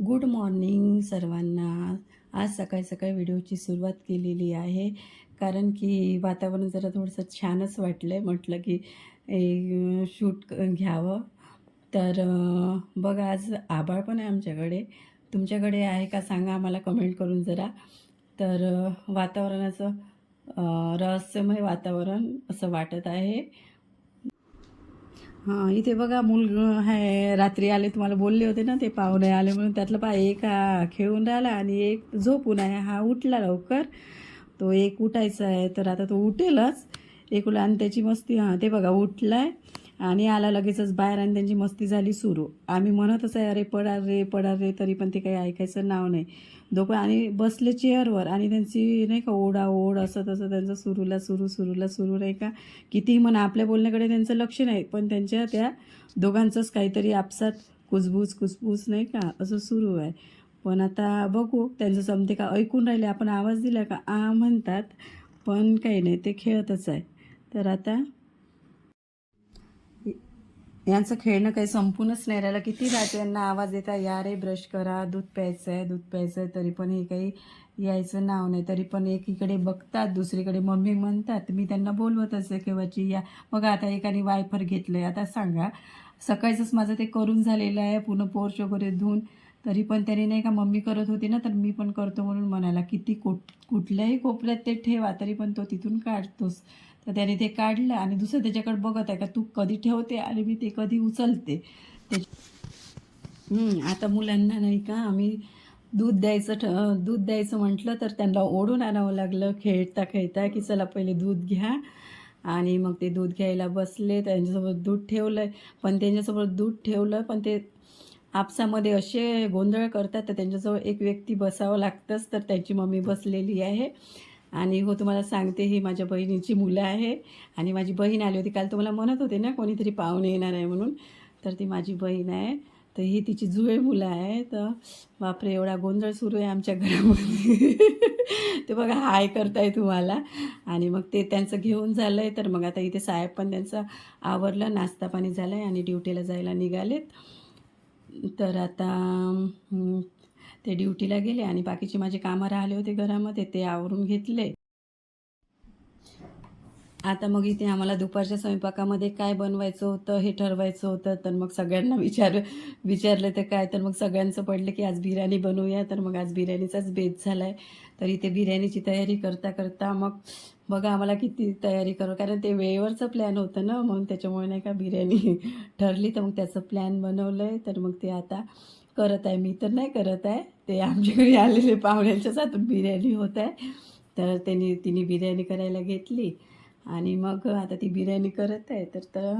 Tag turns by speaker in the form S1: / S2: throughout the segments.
S1: Good morning सर्वांना. आज सकाळी सकाळी व्हिडिओची सुरुवात केलेली आहे, कारण की वातावरण जरा थोडंसं छानच वाटलं आहे. म्हटलं की शूट घ्यावं. तर बघा, आज आभाळ पण आहे आमच्याकडे. तुमच्याकडे आहे का सांगा आम्हाला कमेंट करून जरा. तर वातावरणाचं रहस्यमय वातावरण असं वाटत आहे. हां, इथे बघा आहे. रात्री आले तुम्हाला बोलले होते ना, ते पाहुणे आले म्हणून. त्यातलं एक खेळून राहिला आणि एक झोपून आहे. हा उठला लवकर. तो एक उठायचा आहे, तर आता तो उठेलच. एकुला आणि त्याची मस्ती. हां, ते बघा उठलाय आणि आला लगेचच बाहेर आणि त्यांची मस्ती झाली सुरू. आम्ही म्हणतच आहे, "अरे पडा रे, पडा रे", तरी पण ते काही ऐकायचं नाव नाही. दोघं आणि बसले चेअरवर आणि त्यांची नाही का ओढाओढ असं तसं त्यांचं सुरूला सुरू नाही का. कितीही म्हणा, आपल्या बोलण्याकडे त्यांचं लक्ष नाही, पण त्यांच्या त्या दोघांचंच काहीतरी आपसात कुजबूज नाही का असं सुरू आहे. पण आता बघू त्यांचं जमते का. ऐकून राहिले, आपण आवाज दिला का म्हणतात, पण काही नाही, ते खेळतच आहे. तर आता यांचं खेळणं काही संपूनच नाही राहिलं. किती राहते यांना आवाज देता, "या रे ब्रश करा, दूध प्यायचं आहे, दूध प्यायचं आहे", तरी पण हे काही यायचं नाव नाही. तरी पण एकीकडे बघतात, दुसरीकडे मम्मी म्हणतात. मी त्यांना बोलवत असे केव्हाची या. बघा आता एकाने वायफर घेतलं आहे. आता सांगा, सकाळचंच माझं ते करून झालेलं आहे, पूर्ण पोर्च वगैरे धुवून. तरी पण त्याने नाही का मम्मी करत होती ना, तर मी पण करतो म्हणून म्हणाला. किती कुठल्याही कोपऱ्यात ते ठेवा, तरी पण तो तिथून काढतोस. तर त्याने ते काढलं आणि दुसरं त्याच्याकडे बघत आहे का तू कधी ठेवते आणि मी ते कधी उचलते. आता मुलांना नाही का आम्ही दूध द्यायचं म्हटलं तर त्यांना ओढून आणावं लागलं खेळता खेळता, की चला पहिले दूध घ्या. आणि मग ते दूध घ्यायला बसले. त्यांच्यासोबत दूध ठेवलं, पण त्यांच्यासोबत दूध ठेवलं पण ते आपसामध्ये असे गोंधळ करतात, तर त्यांच्याजवळ एक व्यक्ती बसावं लागतंच. तर त्यांची मम्मी बसलेली आहे. आणि हो, तुम्हाला सांगते, ही माझ्या बहिणीची मुलं आहे. आणि माझी बहीण आली होती काल. तुम्हाला म्हणत होते ना कोणीतरी पाहुणे येणार आहे म्हणून, तर ती माझी बहीण आहे. तर ही तिची जुळे मुलं आहे. तर बापरे, एवढा गोंधळ सुरू आहे आमच्या घरामध्ये. ते बघा हाय करताय तुम्हाला. आणि मग ते त्यांचं घेऊन झालं आहे. तर मग आता इथे साहेब पण त्यांचं आवरलं, नाश्ता पाणी झालं आहे आणि ड्युटीला जायला निघालेत. तर आता ते ड्युटीला गेले आणि बाकीचे माझे कामं राहिले होते घरामध्ये, ते आवरून घेतले. आता मग इथे आम्हाला दुपारच्या स्वयंपाकामध्ये काय बनवायचं होतं हे ठरवायचं होतं. तर मग सगळ्यांना विचारलं तर काय, तर मग सगळ्यांचं पडलं की आज बिर्याणी बनवूया. तर मग आज बिर्याणीचाच बेत झाला आहे. तर इथे बिर्याणीची तयारी करता करता मग बघा आम्हाला किती तयारी करू, कारण ते वेळेवरचं प्लॅन होतं ना, म्हणून त्याच्यामुळे नाही का बिर्याणी ठरली. तर मग त्याचं प्लॅन बनवलं आहे. तर मग ते आता करत आहे. मी तर नाही करत आहे, ते आमच्या घरी आलेले पाहुण्यांच्याच हातून बिर्याणी होत आहे. तर तिने बिर्याणी करायला घेतली आणि मग आता ती बिर्याणी करत आहे. तर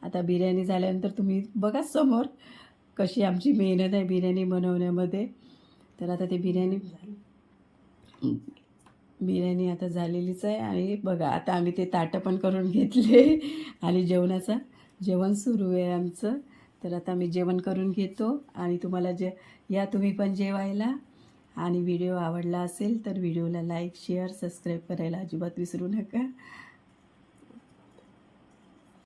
S1: आता बिर्याणी झाल्यानंतर तुम्ही बघा समोर कशी आमची मेहनत आहे बिर्याणी बनवण्यामध्ये. तर आता ते बिर्याणी आता झालेलीच आहे. आणि बघा आता आम्ही ते ताटं पण करून घेतले आणि जेवण सुरू आहे आमचं. तर आता मी जेवण करून घेतो आणि तुम्हाला या तुम्ही पण जेवायला. आणि व्हिडिओ आवडला असेल तर व्हिडिओला लाईक शेअर सबस्क्राईब करायला अजिबात विसरू नका.